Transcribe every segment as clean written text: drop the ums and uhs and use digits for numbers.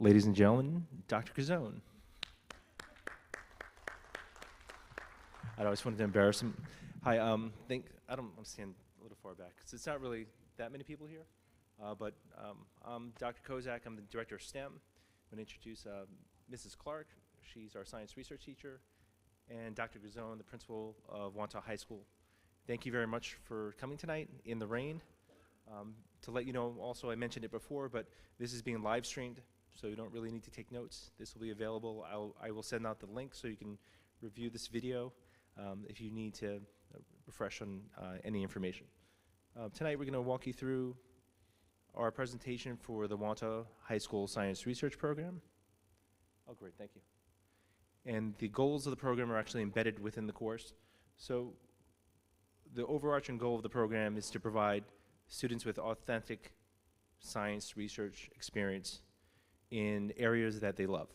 Ladies and gentlemen, Dr. Kazone. I always wanted to embarrass him. Hi, I don't want to stand a little far back because it's not really that many people here. But I'm Dr. Kozak. I'm the director of STEM. I'm going to introduce Mrs. Clark. She's our science research teacher, and Dr. Kazone, the principal of Wantagh High School. Thank you very much for coming tonight in the rain. To let you know, also, I mentioned it before, but this is being live streamed, so you don't really need to take notes. This will be available. I will send out the link so you can review this video if you need to refresh on any information. Tonight, we're going to walk you through our presentation for the Wantagh High School Science Research Program. Oh, great, thank you. And the goals of the program are actually embedded within the course. So the overarching goal of the program is to provide students with authentic science research experience in areas that they love,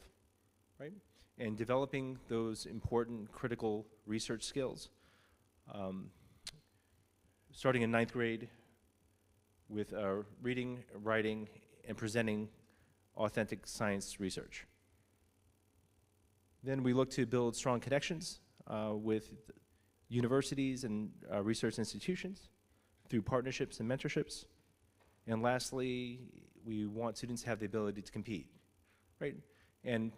right? And developing those important critical research skills. Starting in 9th grade with reading, writing, and presenting authentic science research. Then we look to build strong connections with universities and research institutions through partnerships and mentorships. And lastly, we want students to have the ability to compete, right? And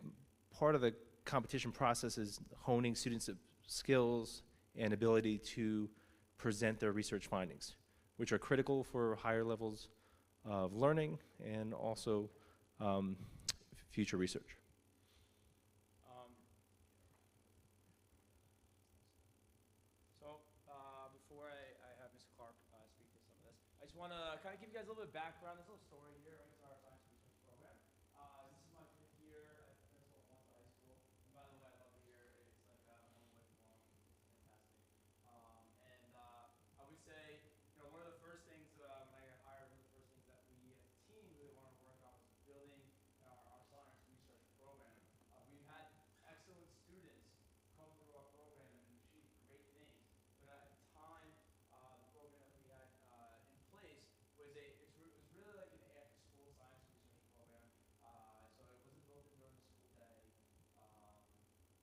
part of the competition process is honing students' skills and ability to present their research findings, which are critical for higher levels of learning and also future research. Before I have Ms. Clark speak to some of this, I just want to kind of give you guys a little bit of background. There's a little story here, right, to our science research program. This is my 5th year at the principal of Wantagh High School. And by the way, I love it here. It's like home away from home. It's fantastic. I would say, you know, one of the first things when I got hired, one of the first things that we as a team really wanted to work on was building our science research program. We've had excellent students come through our program and achieve great things. But at the time, the program that we had in place was it was really like an after-school science research program. So it wasn't built in during the school day.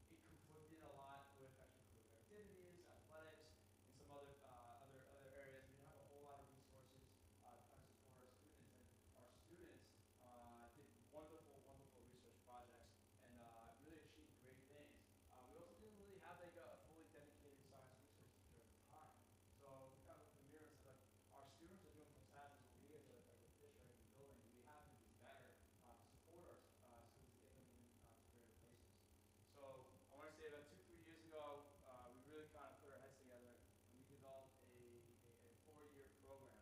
It conflicted a lot with extracurricular activities, athletics, and some other areas. We didn't have a whole lot of resources to kind of support our students, and our students did wonderful, wonderful research projects and really achieved great things. We also didn't really have like a fully dedicated science research teacher at the time. So we kind of looked in the mirror and said, like, our students are doing fantastic, but we as a district and building, we have to do better to support our students to get them to greater places. So I want to say about 2-3 years ago, we really kind of put our heads together and we developed a 4-year program.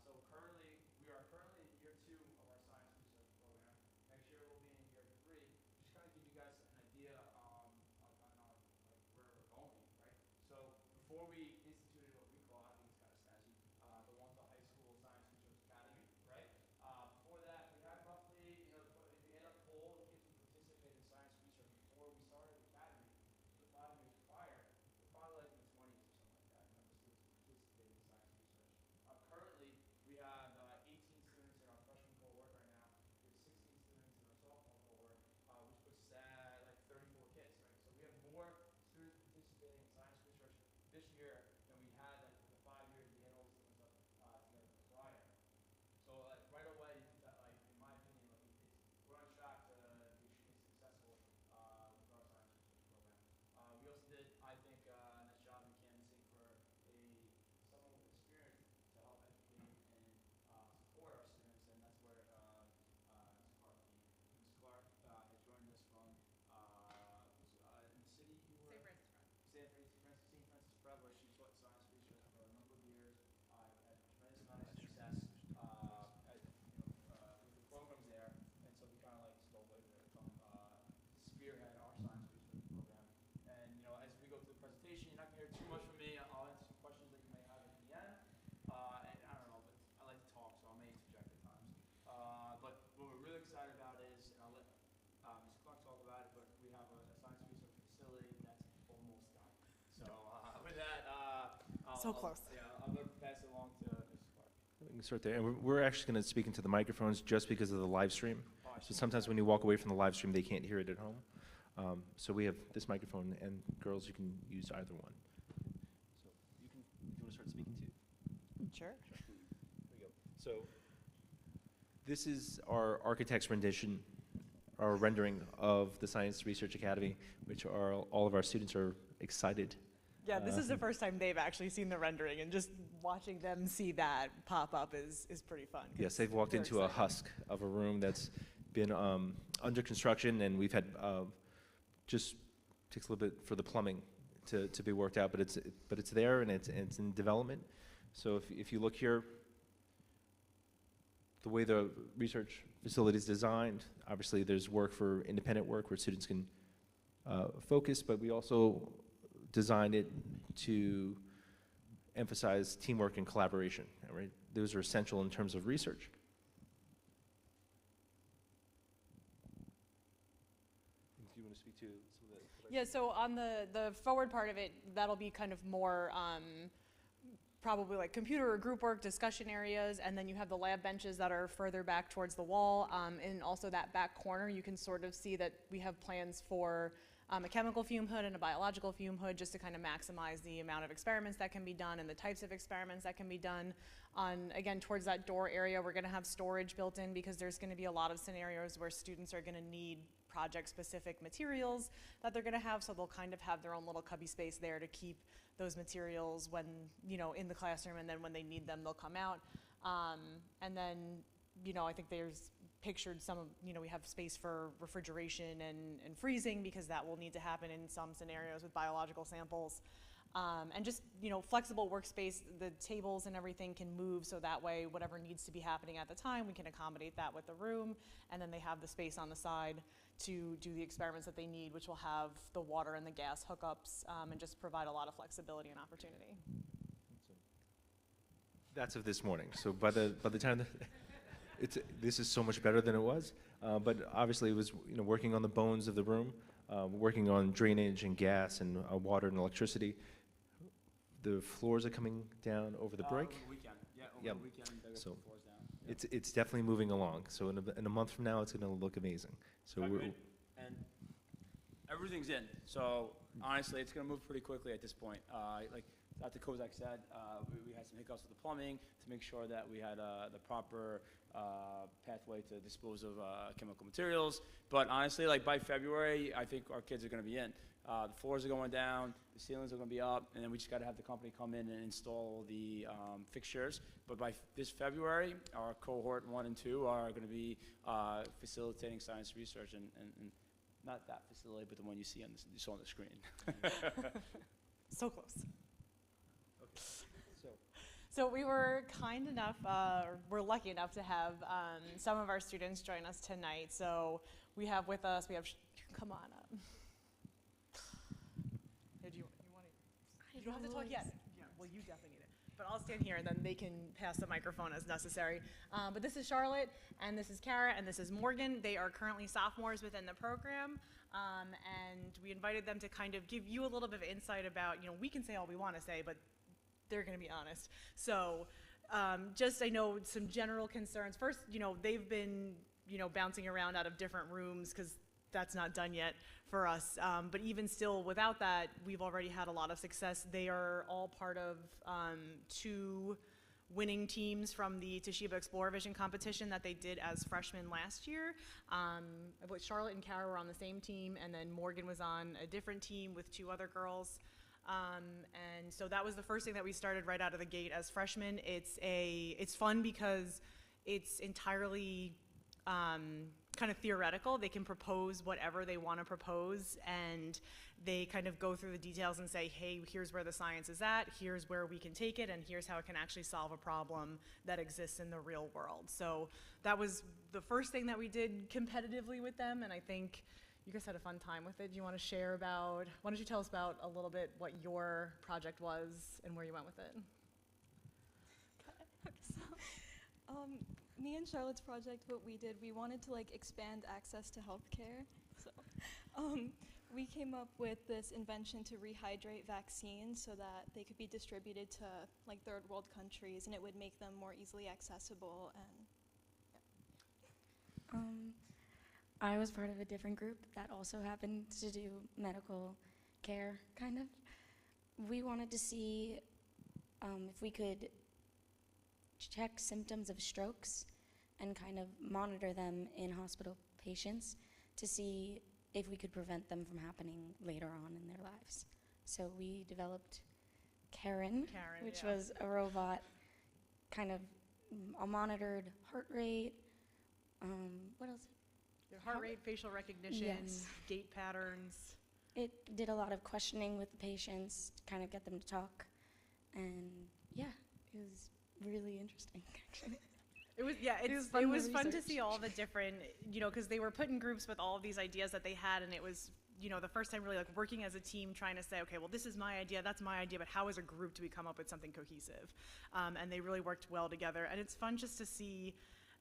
So currently, we are currently in year 2 of our science research program. Next year we'll be in year 3. Just kind of give you guys an idea on like where we're going, right? So before we instituted what we call, I think it's kind of snazzy, the Wantagh High School Science Research Academy, right? Before that, we had roughly, you know, if you add up all the kids who participated in science research before we started the academy, the 5 years prior, we're probably like in the 20s or something like that, the number of students who participated in science research. Currently, we have 18 students in our freshman cohort right now. We have 16 students in our sophomore cohort, which puts us at like 34 kids, right? So we have more students participating in science research this year than we had like for the 5 years we had all the students up together prior. So like right away, you can tell, like in my opinion, like we're on track to be extremely successful with our science research program. We also did, I think, a nice job in canvassing for someone with experience to help educate and support our students, and that's where Ms. Clark came in. Ms. Clark has joined us from in the city you were. St. Francis Prep, where she taught science research for a number of years. Had a tremendous amount of success with the programs there, and so we kind of like stole it from to spearhead our science research program. And you know, as we go through the presentation, you're not going to hear too much from me. I'll answer some questions that you may have at the end. And I don't know, but I like to talk, so I may interject at times. But what we're really excited about is, and I'll let Ms. Clark talk about it, but we have a science research facility that's almost done. So with that, So close. I'm going to pass it along to Ms. Clark. We can start there. And we're actually going to speak into the microphones just because of the live stream. Oh, So sometimes when you walk away from the live stream, they can't hear it at home. So we have this microphone, and girls, you can use either one. So you can, if you want to start speaking too. Sure. There you go. So this is our architect's rendition, our rendering of the Science Research Academy, which all of our students are excited. Yeah, this is the first time they've actually seen the rendering, and just watching them see that pop up is pretty fun. Yes, they've walked into a husk of a room that's been under construction, and we've had just takes a little bit for the plumbing to be worked out, but it's there, and it's in development. So if you look here, the way the research facility is designed, obviously there's work for independent work where students can focus, but we also designed it to emphasize teamwork and collaboration, right? Those are essential in terms of research. Do you want to speak to some of that? Yeah, so on the forward part of it, that'll be kind of more probably like computer or group work discussion areas, and then you have the lab benches that are further back towards the wall, and also that back corner you can sort of see that we have plans for a chemical fume hood and a biological fume hood, just to kind of maximize the amount of experiments that can be done and the types of experiments that can be done. Again, towards that door area, we're going to have storage built in, because there's going to be a lot of scenarios where students are going to need project-specific materials that they're going to have, so they'll kind of have their own little cubby space there to keep those materials when, in the classroom, and then when they need them, they'll come out. And then, I think there's pictured some of, we have space for refrigeration and freezing, because that will need to happen in some scenarios with biological samples. And just, flexible workspace, the tables and everything can move, so that way whatever needs to be happening at the time, we can accommodate that with the room, and then they have the space on the side to do the experiments that they need, which will have the water and the gas hookups, and just provide a lot of flexibility and opportunity. That's of this morning. So by the time this is so much better than it was. But obviously it was working on the bones of the room, working on drainage and gas and water and electricity. The floors are coming down over the break. Over the weekend. Yeah, over Yep. the weekend, they got the So floors down. Yep. it's definitely moving along. So in a month from now, it's going to look amazing. So Agreed. And everything's in. So honestly, it's going to move pretty quickly at this point. Like Dr. Kozak said, we had some hiccups with the plumbing to make sure that we had the proper pathway to dispose of chemical materials. But honestly, like by February, I think our kids are going to be in. The floors are going down, the ceilings are going to be up, and then we just got to have the company come in and install the fixtures. But by this February, our cohort 1 and 2 are going to be facilitating science research, and not that facility, but the one you see on you saw on the screen. So close. So we were kind enough, we're lucky enough to have some of our students join us tonight. So we have with us, come on up. Hey, you don't have to talk yet. Yeah, well, you definitely need it. But I'll stand here, and then they can pass the microphone as necessary. But this is Charlotte, and this is Kara, and this is Morgan. They are currently sophomores within the program. And we invited them to kind of give you a little bit of insight about, we can say all we want to say, but they're going to be honest. So just, I know some general concerns. First, they've been, bouncing around out of different rooms, because that's not done yet for us. But even still, without that, we've already had a lot of success. They are all part of 2 winning teams from the Toshiba Explorer Vision competition that they did as freshmen last year. But Charlotte and Kara were on the same team, and then Morgan was on a different team with 2 other girls. And so that was the first thing that we started right out of the gate as freshmen. It's fun because it's entirely kind of theoretical. They can propose whatever they want to propose, and they kind of go through the details and say, hey, here's where the science is at, here's where we can take it, and here's how it can actually solve a problem that exists in the real world. So that was the first thing that we did competitively with them, and I think you guys had a fun time with it. Do you want to share about, why don't you tell us about a little bit what your project was and where you went with it? So, me and Charlotte's project, what we did, we wanted to expand access to healthcare. So, we came up with this invention to rehydrate vaccines so that they could be distributed to third world countries, and it would make them more easily accessible. And yeah. I was part of a different group that also happened to do medical care, kind of. We wanted to see if we could check symptoms of strokes and kind of monitor them in hospital patients to see if we could prevent them from happening later on in their lives. So we developed Karen, which yeah. was a robot, kind of a monitored heart rate. What else? Your heart rate, facial recognition, Yes. gait patterns. It did a lot of questioning with the patients to kind of get them to talk. And yeah, it was really interesting, actually. It was, yeah, It was it fun was to fun to research. see all the different, because they were put in groups with all of these ideas that they had, and it was, the first time really like working as a team, trying to say, okay, well, this is my idea, that's my idea, but how as a group do we come up with something cohesive? And they really worked well together, and it's fun just to see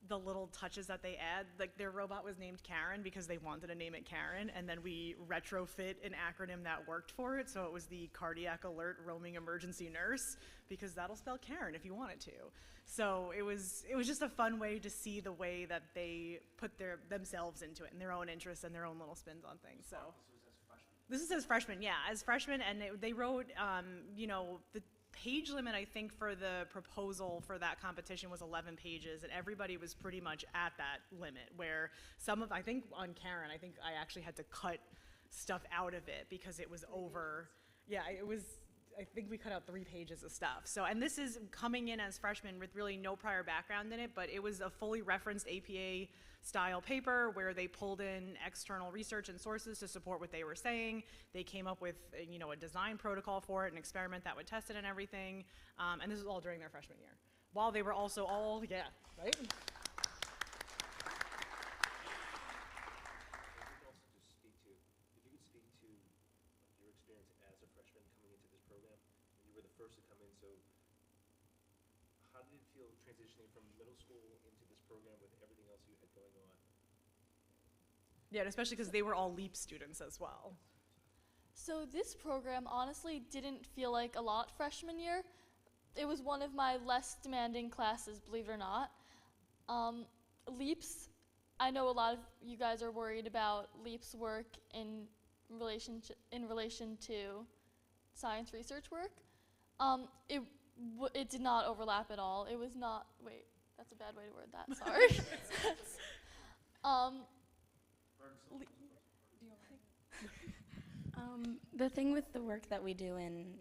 the little touches that they add. Like their robot was named Karen because they wanted to name it Karen, and then we retrofit an acronym that worked for it, so it was the Cardiac Alert Roaming Emergency Nurse, because that'll spell Karen if you want it to. So it was just a fun way to see the way that they put themselves into it and their own interests and their own little spins on things. So this is as freshmen, yeah, as freshmen, and they wrote, the page limit, I think, for the proposal for that competition was 11 pages, and everybody was pretty much at that limit, where I think on Karen, I think I actually had to cut stuff out of it because it was over. Yeah, I think we cut out 3 pages of stuff. So, and this is coming in as freshmen with really no prior background in it, but it was a fully referenced APA style paper where they pulled in external research and sources to support what they were saying. They came up with, a design protocol for it, an experiment that would test it and everything. And this was all during their freshman year. While they were also all, yeah, right? If you could speak to your experience as a freshman coming into this program, and you were the first to come in, so how did it feel transitioning from middle school into this program with everything else you had going on? Yeah, and especially because they were all LEAP students as well. So this program honestly didn't feel like a lot freshman year. It was one of my less demanding classes, believe it or not. LEAP's, I know a lot of you guys are worried about LEAP's work in relation to science research work. It did not overlap at all. It was not, wait, that's a bad way to word that, sorry. The thing with the work that we do in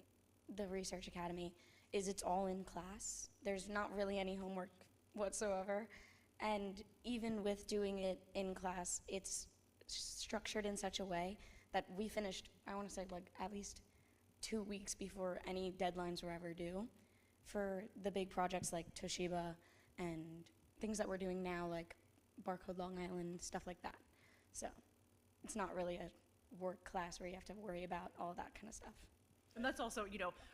the Research Academy is it's all in class. There's not really any homework whatsoever. And even with doing it in class, it's structured in such a way that we finished, I want to say, like at least 2 weeks before any deadlines were ever due for the big projects like Toshiba and things that we're doing now, like Barcode Long Island, stuff like that. So it's not really a work class where you have to worry about all that kind of stuff. And that's also,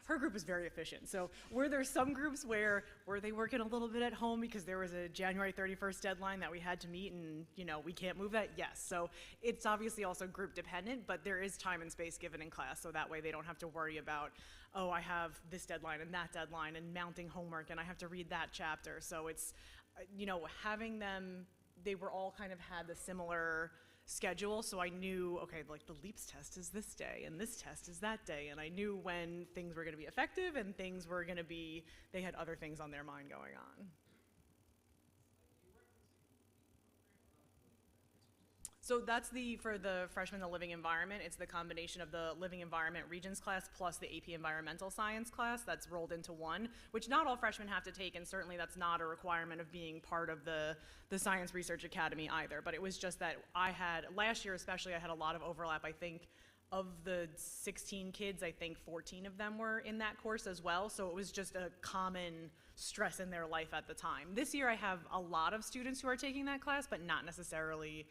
her group is very efficient. So were there some groups were they working a little bit at home because there was a January 31st deadline that we had to meet and, we can't move that? Yes. So it's obviously also group dependent, but there is time and space given in class, so that way they don't have to worry about, oh, I have this deadline and that deadline and mounting homework and I have to read that chapter. So it's, having them, they were all kind of had the similar schedule, so I knew, okay, like the LEAPS test is this day and this test is that day, and I knew when things were going to be effective and things were going to be, they had other things on their mind going on. So that's for the freshman, the living environment, it's the combination of the living environment Regents class plus the AP environmental science class that's rolled into one, which not all freshmen have to take, and certainly that's not a requirement of being part of the Science Research Academy either. But it was just that last year especially, I had a lot of overlap. I think of the 16 kids, I think 14 of them were in that course as well, so it was just a common stress in their life at the time. This year I have a lot of students who are taking that class, but not necessarily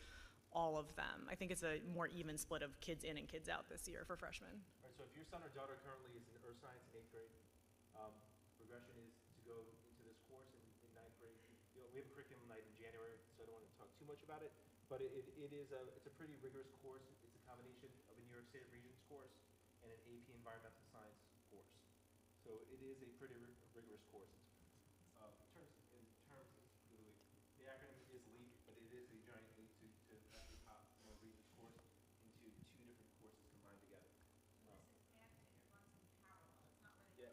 all of them. I think it's a more even split of kids in and kids out this year for freshmen. All right, so if your son or daughter currently is in earth science in 8th grade, progression is to go into this course in 9th grade. We have a curriculum night in January, so I don't want to talk too much about it, but it's a pretty rigorous course. It's a combination of a New York State Regents course and an AP environmental science course. So it is a pretty rigorous course. In terms, the acronym is LEAP, but it is a giant leap to actually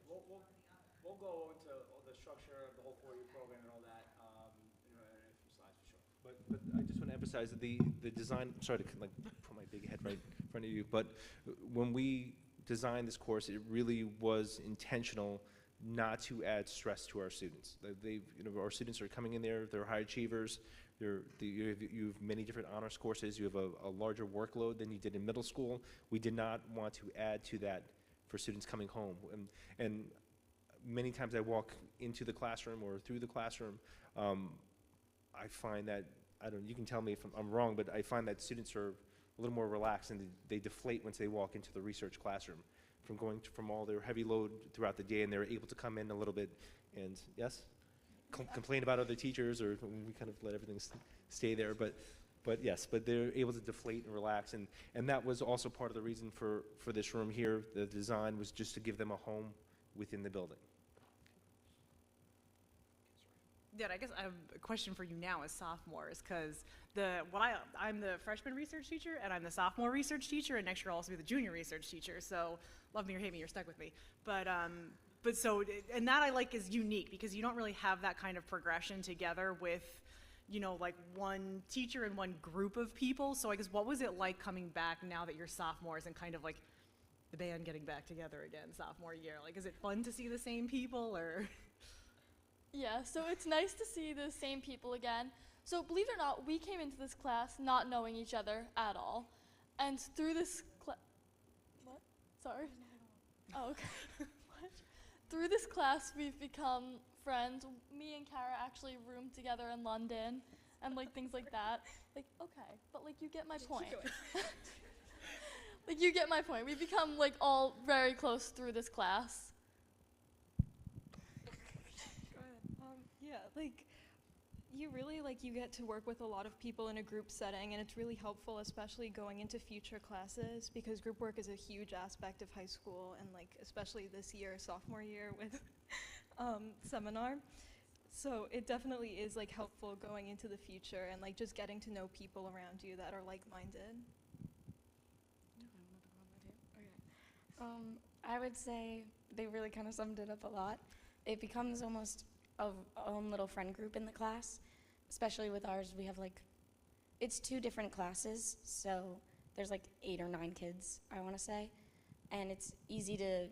We'll go into all the structure of the whole four-year program and all that in a few slides for sure. But I just want to emphasize that the design, sorry to like put my big head right in front of you, but when we designed this course, it really was intentional not to add stress to our students. Our students are coming in there, they're high achievers, you have many different honors courses, you have a larger workload than you did in middle school. We did not want to add to that for students coming home. And many times I walk into the classroom or through the classroom, I find that, you can tell me if I'm wrong, but I find that students are a little more relaxed and they deflate once they walk into the research classroom from all their heavy load throughout the day, and they're able to come in a little bit and, yes? Complain about other teachers, or we kind of let everything stay there, but yes, but they're able to deflate and relax, and that was also part of the reason for this room here. The design was just to give them a home within the building. Yeah, I guess I have a question for you now as sophomores, because I'm the freshman research teacher and I'm the sophomore research teacher, and next year I'll also be the junior research teacher. So love me or hate me, you're stuck with me. But so, and that I like is unique because you don't really have that kind of progression together with, like one teacher and one group of people. So I guess what was it like coming back now that you're sophomores and kind of like the band getting back together again sophomore year? Like, is it fun to see the same people or? Yeah, so it's nice to see the same people again. So believe it or not, we came into this class not knowing each other at all. And through this what? Sorry? Oh, okay. What? Through this class, we've become friends. Me and Kara actually roomed together in London and like things like that. Like, okay, but like you get my point. Like you get my point. We've become like all very close through this class. Yeah, like you really you get to work with a lot of people in a group setting, and it's really helpful, especially going into future classes, because group work is a huge aspect of high school, and especially this year, sophomore year with seminar. So it definitely is helpful going into the future and just getting to know people around you that are like-minded. I would say they really kind of summed it up a lot. It becomes almost our own little friend group in the class, especially with ours. We have it's 2 different classes, so there's 8 or 9 kids, I want to say, and it's easy to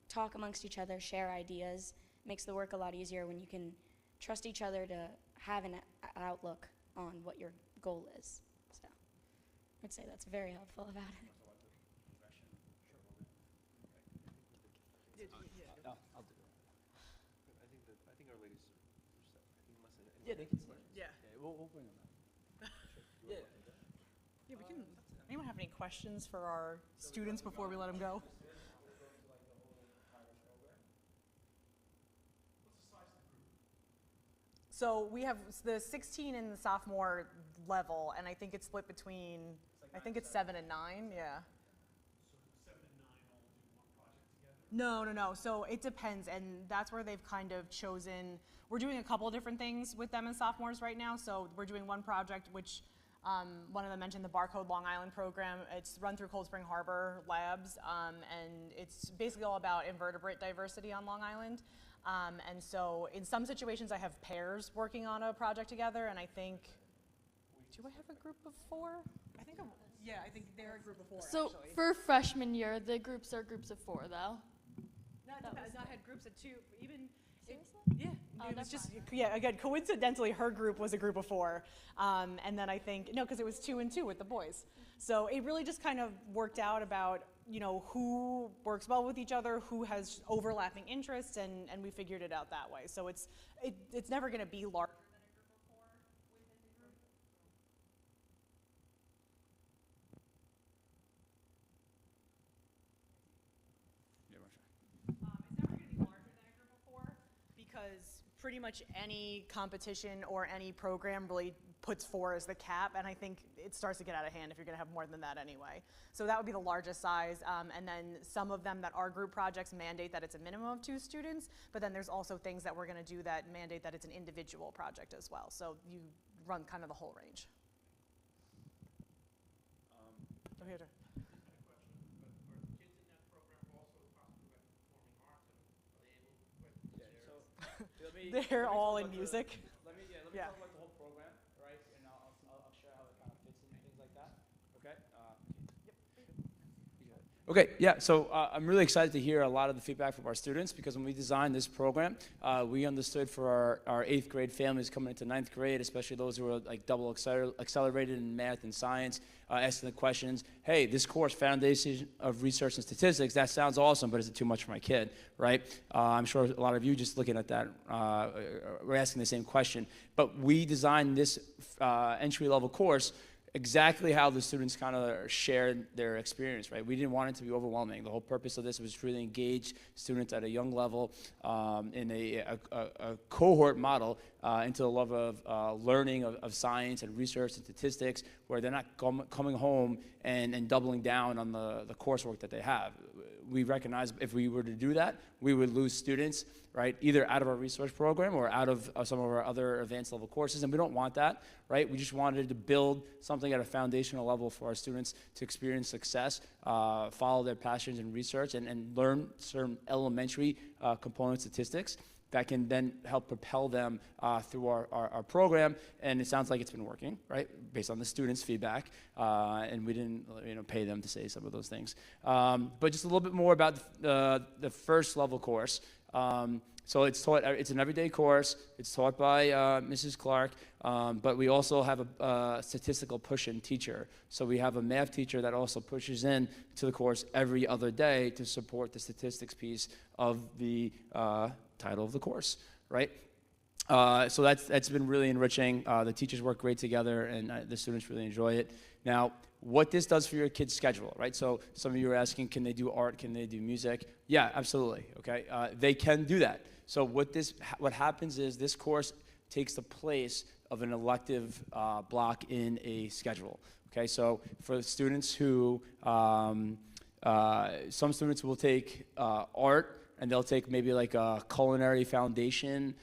talk amongst each other, share ideas. Makes the work a lot easier when you can trust each other to have an outlook on what your goal is. So I'd say that's very helpful about it. I'll do it. I think our ladies are set. I think unless Yeah, they can stay. Yeah. We'll bring them up. Yeah. Yeah, we can. Anyone have any questions for our students before we let them go? So we have the 16 in the sophomore level, and I think it's split between, I think it's 7 and 9, yeah. So 7 and 9 all do one project together? No. So it depends, and that's where they've kind of chosen. We're doing a couple of different things with them as sophomores right now. So we're doing one project, which one of them mentioned the Barcode Long Island program. It's run through Cold Spring Harbor Labs, and it's basically all about invertebrate diversity on Long Island. And so in some situations, I have pairs working on a project together, and I think, do I have a group of 4? I think I think they're a group of 4, So actually. for freshman year, the groups are groups of 4 though. No, it depends. I had groups of 2, even. Seriously? Yeah, Oh, it was never just, mind. yeah, again, coincidentally, her group was a group of 4. And then I think, no, because it was 2 and 2 with the boys. So it really just kind of worked out about, who works well with each other, who has overlapping interests, and we figured it out that way. So it's never going to be larger than a group of 4 within the group. Yeah, Russia. It's never going to be larger than a group of 4 because pretty much any competition or any program really puts 4 as the cap, and I think it starts to get out of hand if you're going to have more than that anyway. So that would be the largest size, and then some of them that are group projects mandate that it's a minimum of 2 students, but then there's also things that we're going to do that mandate that it's an individual project as well. So you run kind of the whole range. Oh, here, This is my question, but are the kids in that program also possibly performing arts? They're all in music. Let me Yeah. talk about the whole program, right? And I'll share how it kind of fits in and things like that. Okay. Okay, yeah, so I'm really excited to hear a lot of the feedback from our students because when we designed this program, we understood for our 8th grade families coming into 9th grade, especially those who are like double accelerated in math and science, asking the questions, hey, this course, Foundation of Research and Statistics, that sounds awesome, but is it too much for my kid, right? I'm sure a lot of you just looking at that, we're asking the same question. But we designed this entry-level course exactly how the students kind of shared their experience, right? We didn't want it to be overwhelming. The whole purpose of this was to really engage students at a young level in a cohort model into the love of learning of science and research and statistics, where they're not coming home and doubling down on the coursework that they have. We recognize if we were to do that, we would lose students, right, either out of our research program or out of some of our other advanced level courses, and we don't want that, right? We just wanted to build something at a foundational level for our students to experience success, follow their passions in research, and learn certain elementary component statistics that can then help propel them through our program. And it sounds like it's been working, right, based on the students' feedback. And we didn't pay them to say some of those things. But just a little bit more about the first level course. So it's an everyday course. It's taught by Mrs. Clark, but we also have a statistical push-in teacher. So we have a math teacher that also pushes in to the course every other day to support the statistics piece of the title of the course, right? So that's been really enriching. The teachers work great together, and the students really enjoy it. Now, what this does for your kid's schedule, right? So some of you are asking, can they do art? Can they do music? Yeah, absolutely, okay? They can do that. So what happens is this course takes the place of an elective block in a schedule, okay? So for students who, some students will take art, and they'll take maybe like a culinary foundation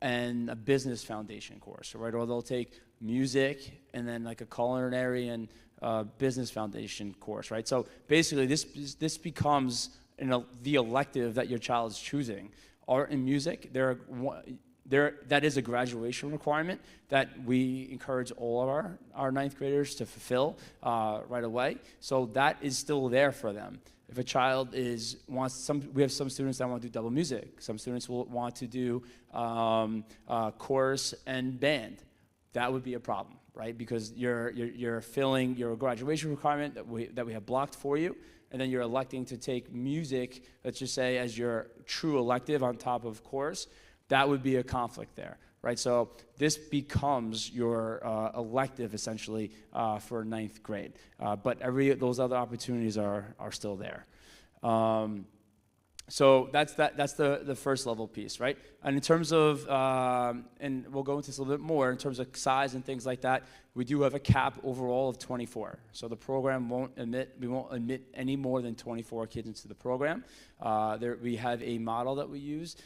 and a business foundation course, right? Or they'll take music and then like a culinary and business foundation course, right? So basically this becomes the elective that your child is choosing. Art and music, that is a graduation requirement that we encourage all of our 9th graders to fulfill right away. So that is still there for them. If a child we have some students that want to do double music. Some students will want to do chorus and band. That would be a problem, right? Because you're filling your graduation requirement that we have blocked for you, and then you're electing to take music, let's just say, as your true elective on top of chorus. That would be a conflict there, right? So this becomes your elective, essentially, for 9th grade. But those other opportunities are still there. So that's the first level piece, right? And in terms of, and we'll go into this a little bit more, in terms of size and things like that, we do have a cap overall of 24. So the program we won't admit any more than 24 kids into the program. We have a model that we use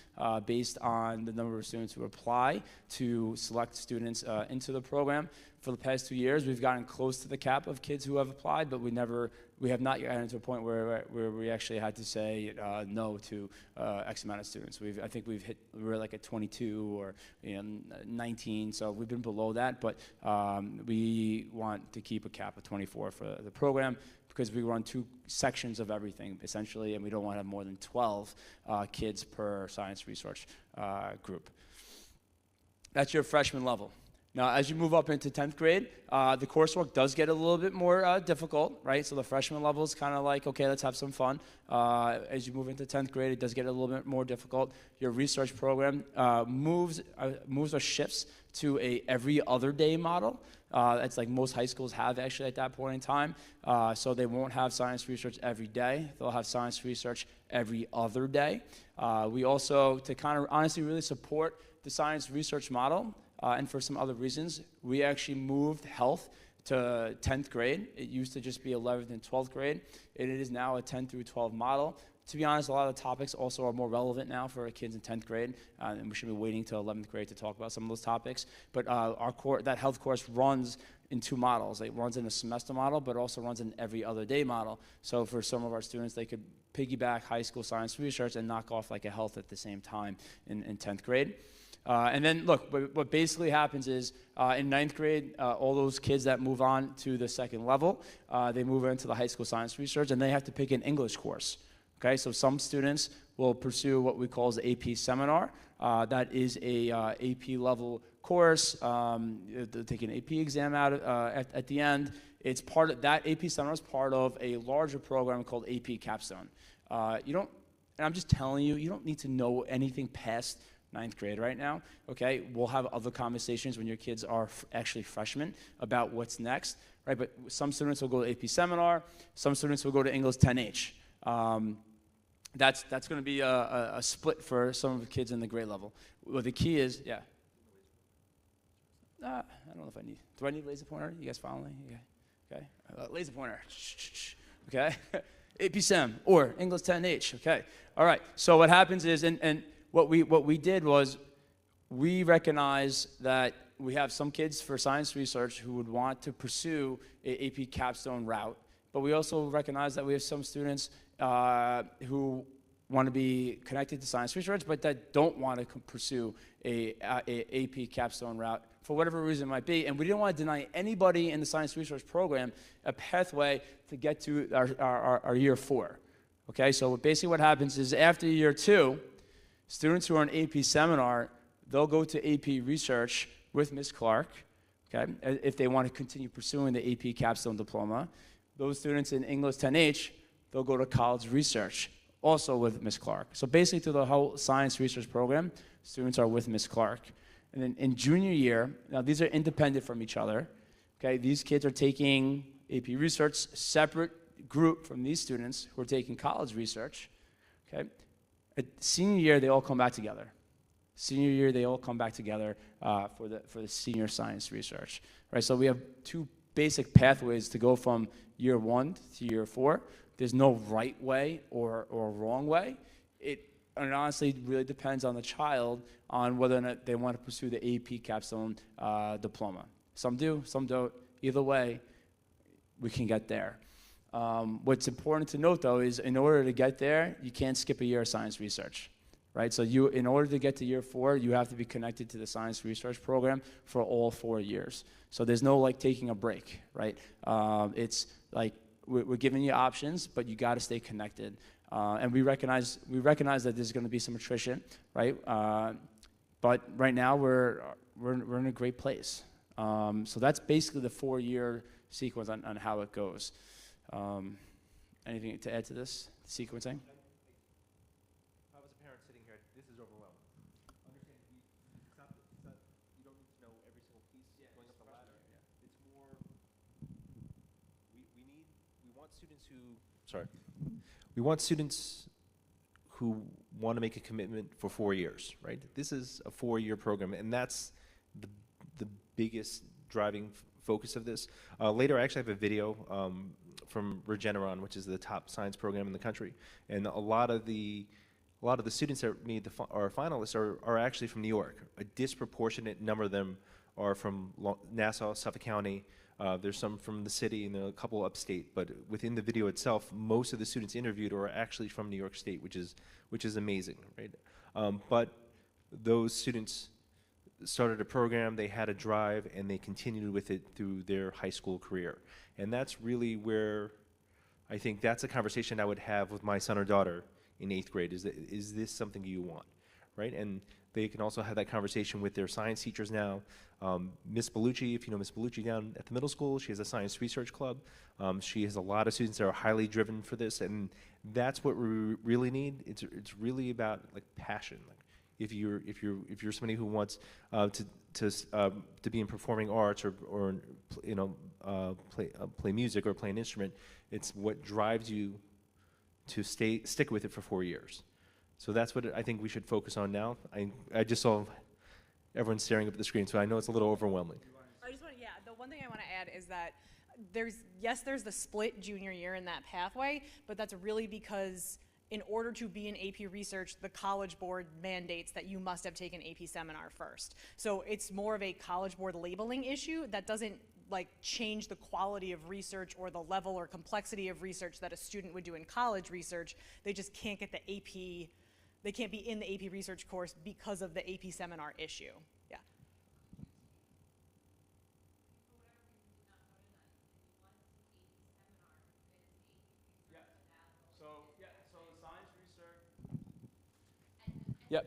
based on the number of students who apply to select students into the program. For the past 2 years, we've gotten close to the cap of kids who have applied, but we have not gotten to a point where we actually had to say no to X amount of students. I think we're like at 22 or 19, so we've been below that, but we want to keep a cap of 24 for the program because we run 2 sections of everything, essentially, and we don't want to have more than 12 kids per science research group. That's your freshman level. Now, as you move up into 10th grade, the coursework does get a little bit more difficult, right? So the freshman level is kind of like, okay, let's have some fun. As you move into 10th grade, it does get a little bit more difficult. Your research program moves or shifts to a every other day model. It's like most high schools have actually at that point in time. So they won't have science research every day. They'll have science research every other day. We also, to kind of honestly really support the science research model, and for some other reasons, we actually moved health to 10th grade. It used to just be 11th and 12th grade. It is now a 10 through 12 model. To be honest, a lot of the topics also are more relevant now for kids in 10th grade, and we should be waiting till 11th grade to talk about some of those topics. But that health course runs in 2 models. It runs in a semester model, but also runs in every other day model. So for some of our students, they could piggyback high school science research and knock off like a health at the same time in 10th grade. And then look, what basically happens is in ninth grade, all those kids that move on to the second level, they move into the high school science research, and they have to pick an English course. Okay, so some students will pursue what we call the AP seminar. That is a AP level course. They take an AP exam out at the end. It's part of that AP seminar is part of a larger program called AP Capstone. You don't, and I'm just telling you, you don't need to know anything past ninth grade right now. Okay, we'll have other conversations when your kids are actually freshmen about what's next. Right, but some students will go to AP seminar. Some students will go to English 10H. That's going to be a split for some of the kids in the grade level. Well, the key is, yeah. I don't know if I need. Do I need laser pointer? You guys following me? Yeah. Okay. Laser pointer. Okay. AP Sem or English 10H. Okay. All right. So what happens is, and what we did was, we recognize that we have some kids for science research who would want to pursue a AP capstone route, but we also recognize that we have some students who want to be connected to science research, but that don't want to pursue a AP capstone route for whatever reason it might be. And we didn't want to deny anybody in the science research program a pathway to get to our year 4. Okay, so basically what happens is after year 2, students who are in AP seminar, they'll go to AP research with Ms. Clark, okay, if they want to continue pursuing the AP capstone diploma. Those students in English 10H, they'll go to college research, also with Ms. Clark. So basically through the whole science research program, students are with Ms. Clark. And then in junior year, now these are independent from each other, okay? These kids are taking AP research, separate group from these students who are taking college research, okay? At senior year, they all come back together. Senior year, they all come back together for the senior science research, right? So we have 2 basic pathways to go from year 1 to year 4. There's no right way or wrong way. And honestly really depends on the child on whether or not they want to pursue the AP capstone diploma. Some do, some don't. Either way, we can get there. What's important to note though is in order to get there, you can't skip a year of science research, right? So in order to get to year 4, you have to be connected to the science research program for all 4 years. So there's no like taking a break, right? It's like we're giving you options, but you got to stay connected. And we recognize that there's going to be some attrition, right? But right now we're in a great place. So that's basically the 4-year sequence on how it goes. Anything to add to this sequencing? If I was a parent sitting here, this is overwhelming. Understand, it's not, you don't need to know every single piece going up the ladder. Yeah. It's more, we want students who, we want students who want to make a commitment for 4 years, right? This is a 4-year program, and that's the biggest driving focus of this. Later, I actually have a video from Regeneron, which is the top science program in the country, and a lot of the students that made our finalists are actually from New York. A disproportionate number of them are from Nassau, Suffolk County. There's some from the city and a couple upstate, but within the video itself, most of the students interviewed are actually from New York State, which is amazing, right? But those students started a program, they had a drive, and they continued with it through their high school career. And that's really where I think that's a conversation I would have with my son or daughter in 8th grade, is this something you want, right? And they can also have that conversation with their science teachers now. Miss Bellucci, if you know Miss Bellucci down at the middle school, she has a science research club. She has a lot of students that are highly driven for this, and that's what we really need. It's really about like passion. Like if you're somebody who wants to be in performing arts or you know play music or play an instrument, it's what drives you to stick with it for 4 years. So that's what I think we should focus on now. I just saw everyone staring up at the screen, so I know it's a little overwhelming. The one thing I want to add is that there's the split junior year in that pathway, but that's really because in order to be in AP research, the College Board mandates that you must have taken AP seminar first. So it's more of a College Board labeling issue that doesn't like change the quality of research or the level or complexity of research that a student would do in college research. They just can't get the AP They can't be in the AP research course because of the AP seminar issue. Yeah. So, yeah, so science research. Yep.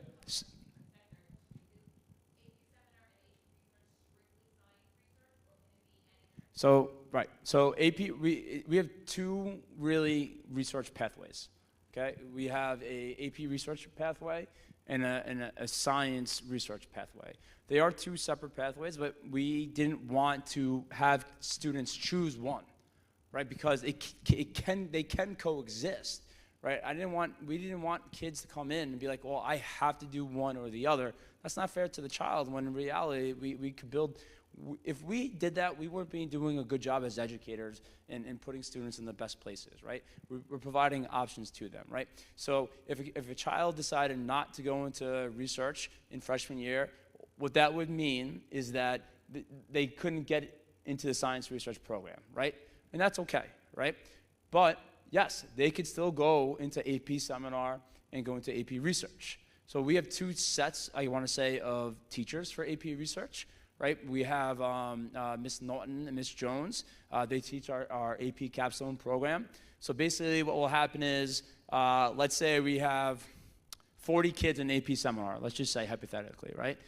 So, right. So AP, we have two really research pathways. Okay, we have a AP research pathway and a science research pathway. They are two separate pathways, but we didn't want to have students choose one, right? Because they can coexist, right? We didn't want kids to come in and be like, well, I have to do one or the other. That's not fair to the child, when in reality, we could build. If we did that, we wouldn't be doing a good job as educators in putting students in the best places, right? We're providing options to them, right? So if a child decided not to go into research in freshman year, what that would mean is that they couldn't get into the science research program, right? And that's okay, right? But yes, they could still go into AP seminar and go into AP research. So we have two sets, I want to say, of teachers for AP research. Right, we have Ms. Norton and Ms. Jones. They teach our AP capstone program. So basically what will happen is, let's say we have 40 kids in AP seminar, let's just say hypothetically, right?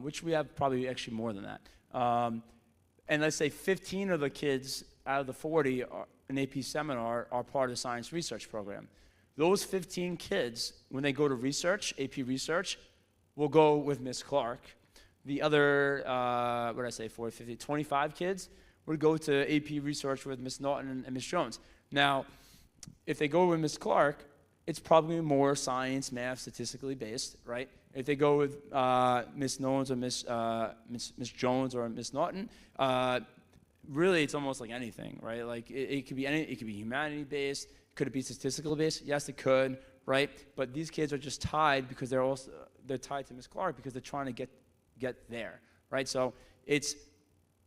Which we have probably actually more than that. And let's say 15 of the kids out of the 40 in AP seminar are part of the science research program. Those 15 kids, when they go to research, AP research, will go with Ms. Clark. The other, what did I say, 40, 50, 25 kids would go to AP research with Ms. Norton and Ms. Jones. Now, if they go with Ms. Clark, it's probably more science, math, statistically based, right? If they go with Ms. Jones or Ms. Jones or Ms. Norton, really it's almost like anything, right? Like it could be it could be humanity based. Could it be statistical based? Yes, it could, right? But these kids are just tied because they're tied to Ms. Clark because they're trying to get there, right? So it's,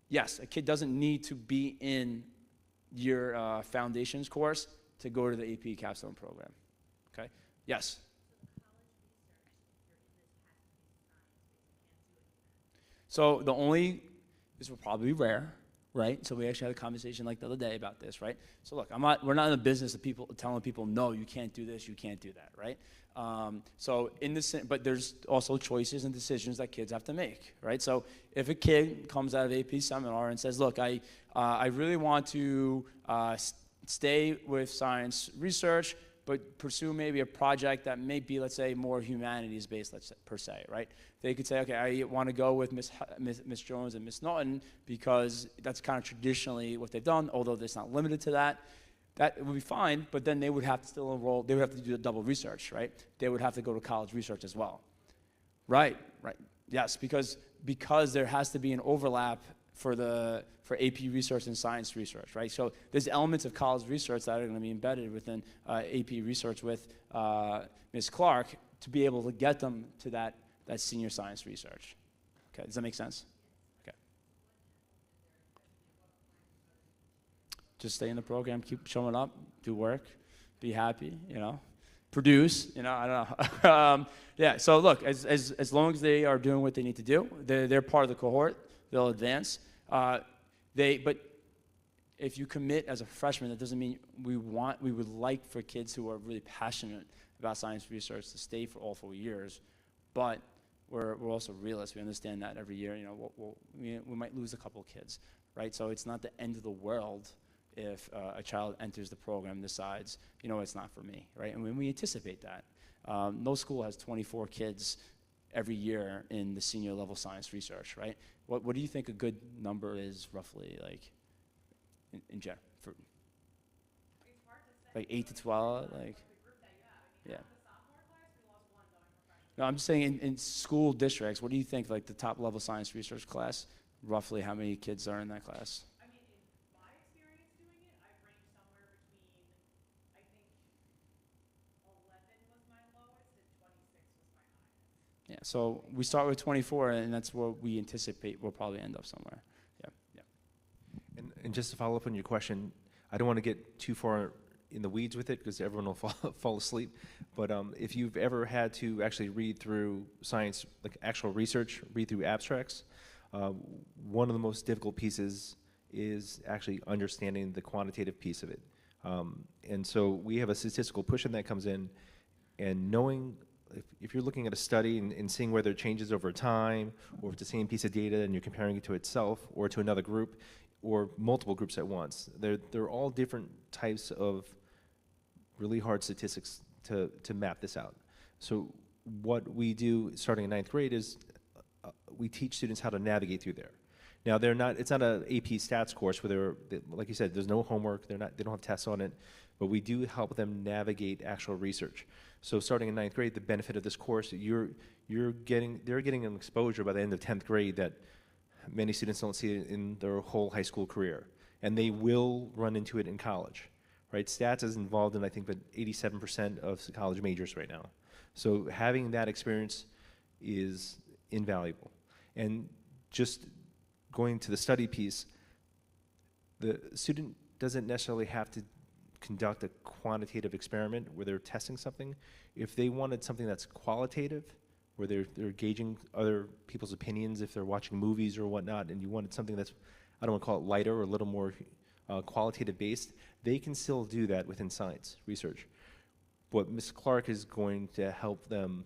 yes, a kid doesn't need to be in your foundations course to go to the AP capstone program, okay? Yes? So this will probably be rare, right? So we actually had a conversation like the other day about this, right? So look, we're not in the business of telling people, no, you can't do this, you can't do that, right? But there's also choices and decisions that kids have to make, right? So if a kid comes out of AP seminar and says, look, I really want to stay with science research, but pursue maybe a project that may be, let's say, more humanities-based, per se, right? They could say, okay, I want to go with Ms. Jones and Ms. Norton because that's kind of traditionally what they've done, although it's not limited to that. That would be fine, but then they would have to still enroll. They would have to do the double research, right? They would have to go to college research as well. Right. Yes, because there has to be an overlap for AP research and science research, right? So there's elements of college research that are going to be embedded within AP research with Ms. Clark to be able to get them to that senior science research. Okay, does that make sense? Okay. Just stay in the program, keep showing up, do work, be happy, produce, I don't know. Yeah, so look, as long as they are doing what they need to do, they're part of the cohort, they'll advance. But if you commit as a freshman, that doesn't mean we would like for kids who are really passionate about science research to stay for all 4 years, but we're also realists. We understand that every year, we might lose a couple of kids, right? So it's not the end of the world if a child enters the program and decides, it's not for me, right? And when we anticipate that. No school has 24 kids every year in the senior level science research, right? What do you think a good number is roughly, like, in general? For like 8 to 12, like, yeah. No, I'm just saying in school districts, what do you think, like the top level science research class, roughly how many kids are in that class? Yeah, so we start with 24, and that's where we anticipate we'll probably end up somewhere. Yeah. And just to follow up on your question, I don't want to get too far in the weeds with it because everyone will fall asleep. But if you've ever had to actually read through science, like actual research, read through abstracts, one of the most difficult pieces is actually understanding the quantitative piece of it. And so we have a statistical push-in that comes in, and knowing if you're looking at a study and seeing whether it changes over time, or if it's the same piece of data and you're comparing it to itself or to another group, or multiple groups at once, they're all different types of really hard statistics to map this out. So what we do starting in 9th grade is we teach students how to navigate through there. Now it's not an AP stats course where like you said, there's no homework, they don't have tests on it, but we do help them navigate actual research. So starting in 9th grade, the benefit of this course, they're getting an exposure by the end of 10th grade that many students don't see it in their whole high school career. And they will run into it in college, right? Stats is involved in, I think, but 87% of college majors right now. So having that experience is invaluable. And just going to the study piece, the student doesn't necessarily have to conduct a quantitative experiment where they're testing something. If they wanted something that's qualitative, where they're gauging other people's opinions if they're watching movies or whatnot, and you wanted something that's, I don't want to call it lighter or a little more qualitative based, they can still do that within science research. But Ms. Clark is going to help them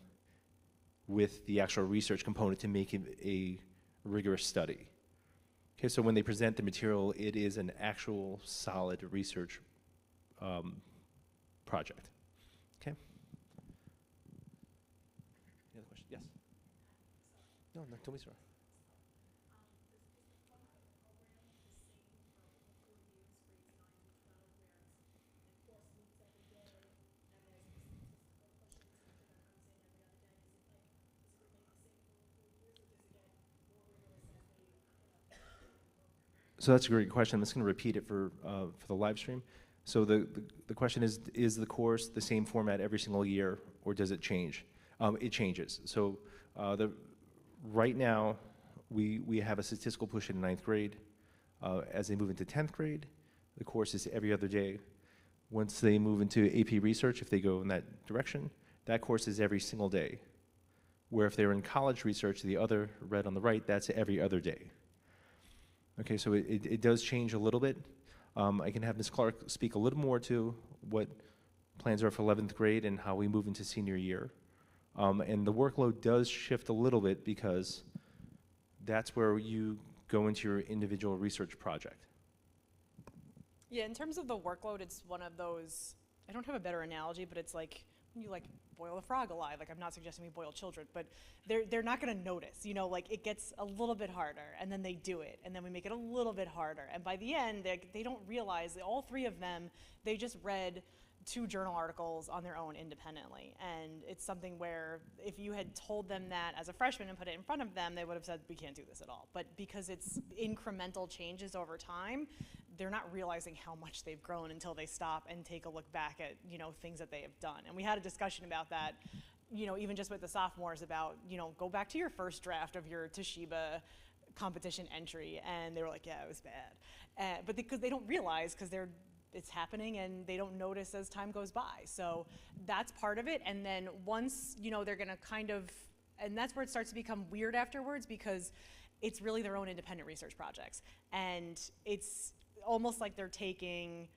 with the actual research component to make it a rigorous study. Okay, so when they present the material, it is an actual solid research project. Okay. Any other question? Yes. No, tell me, sir. So that's a great question. I'm just going to repeat it for the live stream. So the question is the course the same format every single year, or does it change? It changes. So right now, we have a statistical push in 9th grade. As they move into 10th grade, the course is every other day. Once they move into AP research, if they go in that direction, that course is every single day. Where if they're in college research, the other red on the right, that's every other day. Okay, so it does change a little bit. I can have Ms. Clark speak a little more to what plans are for 11th grade and how we move into senior year. And the workload does shift a little bit because that's where you go into your individual research project. Yeah, in terms of the workload, it's one of those, I don't have a better analogy, but it's like when you like boil a frog alive. Like, I'm not suggesting we boil children, but they're not gonna notice, you know, like it gets a little bit harder and then they do it and then we make it a little bit harder. And by the end, they don't realize that all three of them, they just read 2 journal articles on their own independently. And it's something where if you had told them that as a freshman and put it in front of them, they would have said, we can't do this at all. But because it's incremental changes over time, they're not realizing how much they've grown until they stop and take a look back at, you know, things that they have done. And we had a discussion about that, you know, even just with the sophomores about, you know, go back to your first draft of your Toshiba competition entry. And they were like, yeah, it was bad. But because they don't realize, because it's happening and they don't notice as time goes by. So that's part of it. And then once, you know, they're gonna kind of, and that's where it starts to become weird afterwards, because it's really their own independent research projects. And it's almost like they're taking,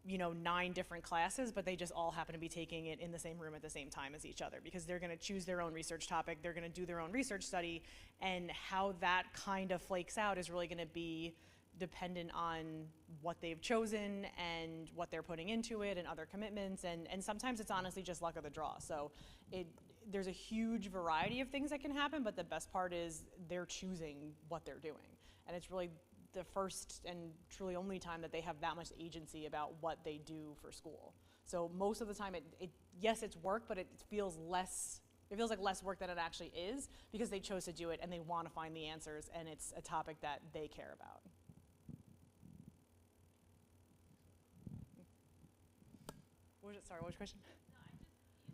you know, 9 different classes, but they just all happen to be taking it in the same room at the same time as each other, because they're gonna choose their own research topic, they're gonna do their own research study, and how that kind of flakes out is really gonna be dependent on what they've chosen and what they're putting into it and other commitments, and sometimes it's honestly just luck of the draw. So there's a huge variety of things that can happen, but the best part is they're choosing what they're doing. And it's really the first and truly only time that they have that much agency about what they do for school. So most of the time, yes, it's work, but it feels like less work than it actually is, because they chose to do it and they want to find the answers, and it's a topic that they care about. Sorry, what was your question? No,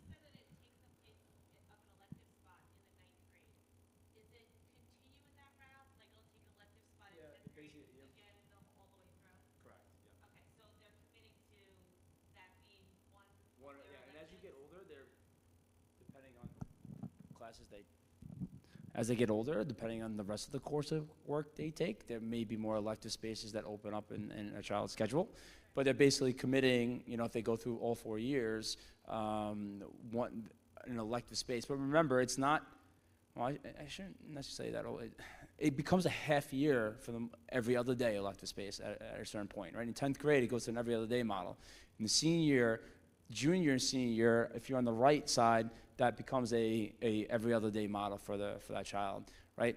you said that it takes up an elective spot in the 9th grade. Is it continue in that route? Like it'll take an elective spot in 10th grade again all the way through? Correct, yeah. Okay, so they're committing to that classes, as they get older, depending on the rest of the course of work they take, there may be more elective spaces that open up in a child's schedule. But they're basically committing, you know, if they go through all 4 years, an elective space. But remember, it's not, well, I shouldn't necessarily say that. It becomes a half year for them every other day elective space at a certain point, right? In 10th grade, it goes to an every other day model. In the senior year, junior and senior year, if you're on the right side, that becomes a every other day model for that child, right?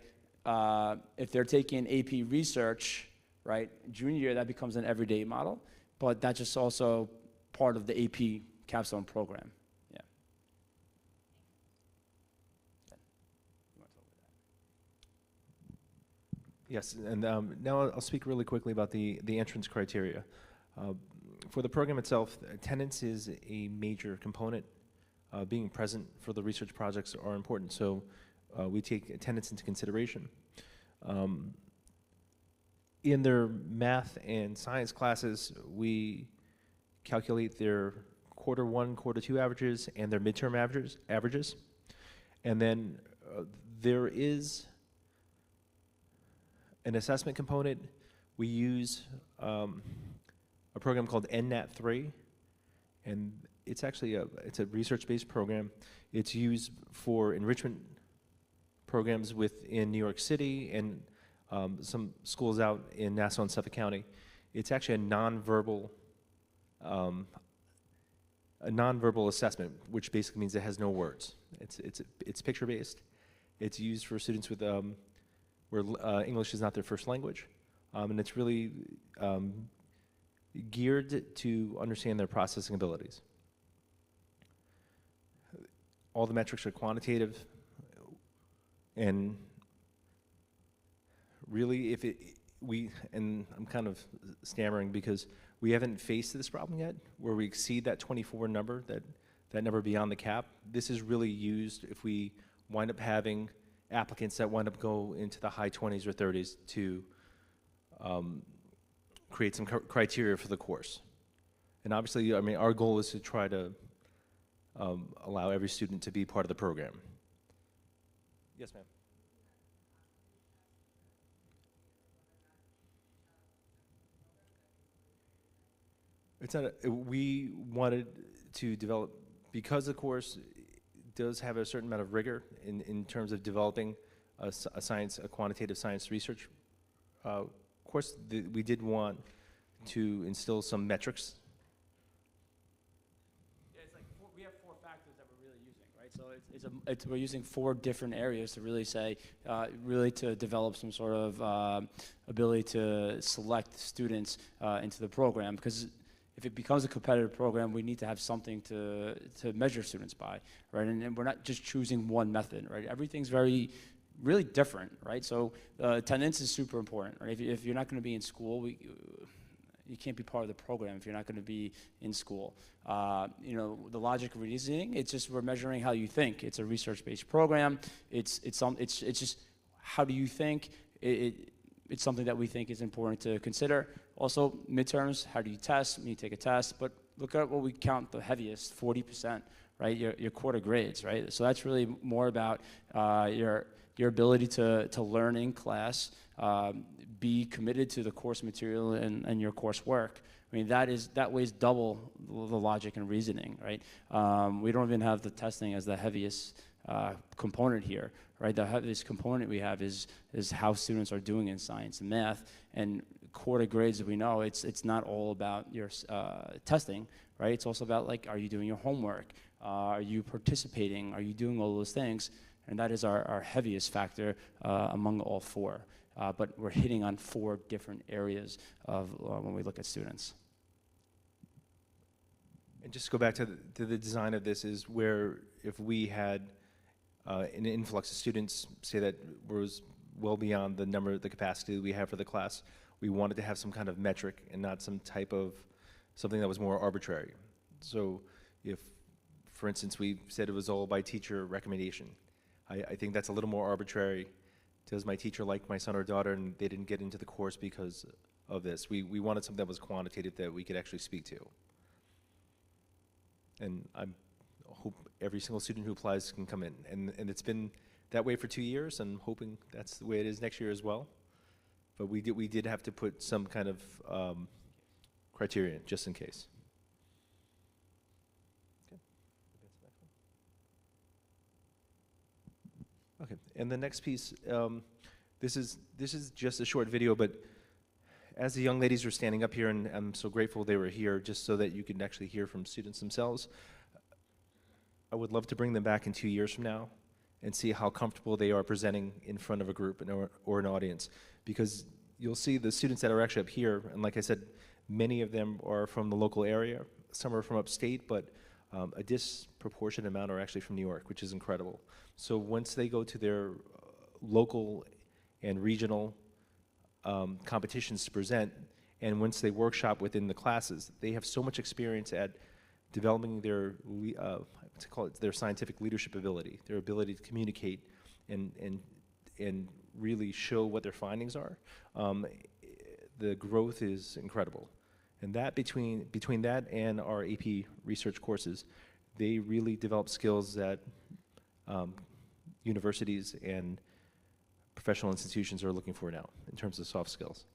If they're taking AP research, right, junior year, that becomes an everyday model, but that's just also part of the AP capstone program. Yeah. Yes, and now I'll speak really quickly about the entrance criteria. For the program itself, attendance is a major component. Being present for the research projects are important, so we take attendance into consideration. In their math and science classes, we calculate their quarter 1, quarter 2 averages and their midterm averages. And then there is an assessment component. We use a program called NNAT3, and it's actually it's a research-based program. It's used for enrichment programs within New York City and some schools out in Nassau and Suffolk County. It's actually a nonverbal assessment, which basically means it has no words. It's picture-based. It's used for students with where English is not their first language, and it's really geared to understand their processing abilities. All the metrics are quantitative, and really, and I'm kind of stammering because we haven't faced this problem yet, where we exceed that 24 number, that number beyond the cap. This is really used if we wind up having applicants that wind up go into the high 20s or 30s to create some criteria for the course. And obviously, I mean, our goal is to try to allow every student to be part of the program. Yes, ma'am. It's not. We wanted to develop, because the course does have a certain amount of rigor in terms of developing a quantitative science research course. We did want to instill some metrics. Yeah, it's like we have 4 factors that we're really using, right? So we're using 4 different areas to really say, really to develop some sort of ability to select students into the program, because if it becomes a competitive program, we need to have something to measure students by, right? And we're not just choosing one method, right? Everything's really different, right? So attendance is super important, right? If you're not going to be in school, you can't be part of the program if you're not going to be in school. You know, the logic of reasoning, it's just we're measuring how you think. It's a research-based program. It's just how do you think? It's something that we think is important to consider. Also, midterms, how do you test when you take a test? But look at what we count the heaviest, 40%, right? Your quarter grades, right? So that's really more about your ability to learn in class, be committed to the course material and your coursework. I mean, that weighs double the logic and reasoning, right? We don't even have the testing as the heaviest component here, right? The heaviest component we have is how students are doing in science and math, and quarter grades, we know it's not all about your testing, right? It's also about, like, are you doing your homework? Are you participating? Are you doing all those things? And that is our heaviest factor among all 4. But we're hitting on 4 different areas of when we look at students. And just to go back to the design of this, is where if we had an influx of students, say that was well beyond the capacity that we have for the class, we wanted to have some kind of metric and not some type of something that was more arbitrary. So if, for instance, we said it was all by teacher recommendation, I think that's a little more arbitrary. Does my teacher like my son or daughter and they didn't get into the course because of this? We wanted something that was quantitative that we could actually speak to. And I'm hope every single student who applies can come in. And it's been that way for 2 years, and hoping that's the way it is next year as well. But we did have to put some kind of criterion just in case. Okay, and the next piece, this is just a short video, but as the young ladies were standing up here, and I'm so grateful they were here, just so that you can actually hear from students themselves, I would love to bring them back in 2 years from now and see how comfortable they are presenting in front of a group or an audience. Because you'll see the students that are actually up here, and like I said, many of them are from the local area, some are from upstate, but a disproportionate amount are actually from New York, which is incredible. So once they go to their local and regional competitions to present, and once they workshop within the classes, they have so much experience at developing their their scientific leadership ability, their ability to communicate and really show what their findings are. The growth is incredible, and that between that and our AP research courses, they really develop skills that universities and professional institutions are looking for now in terms of soft skills.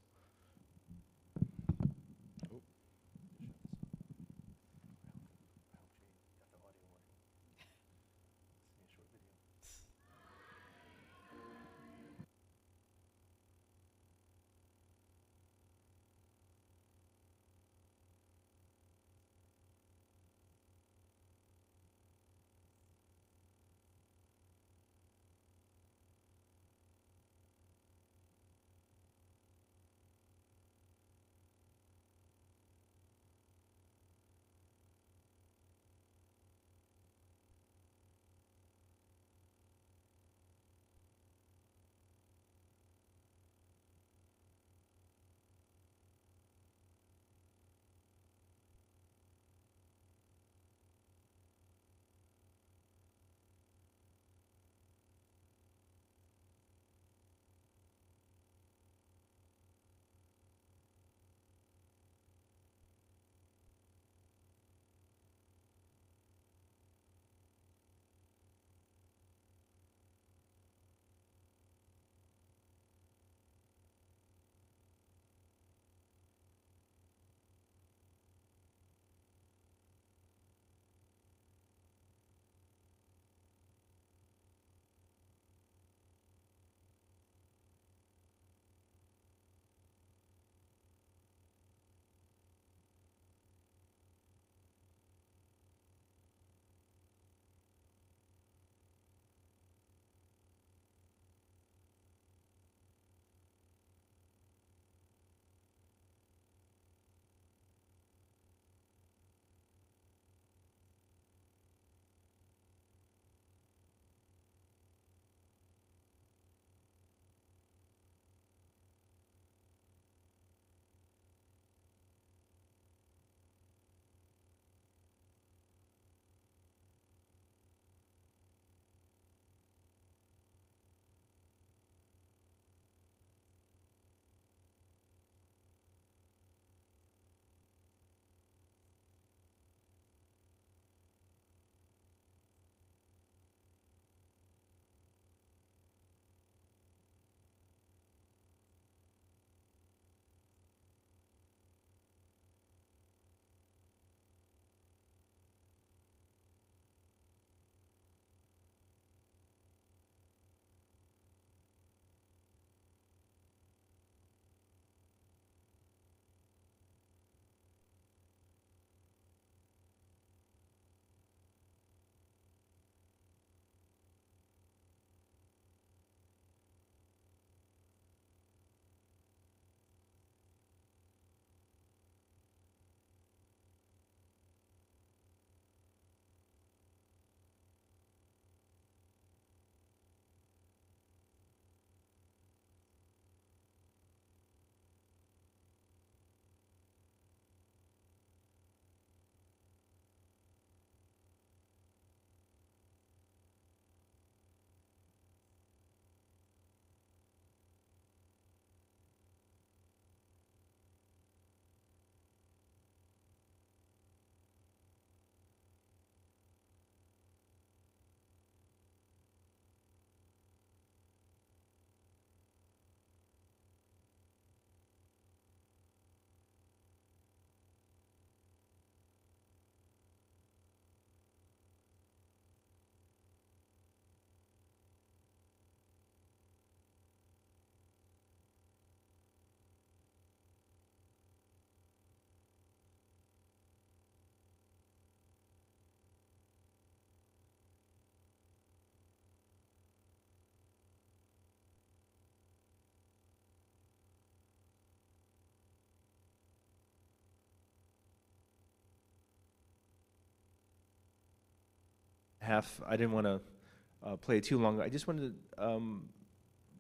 I didn't want to play it too long. I just wanted to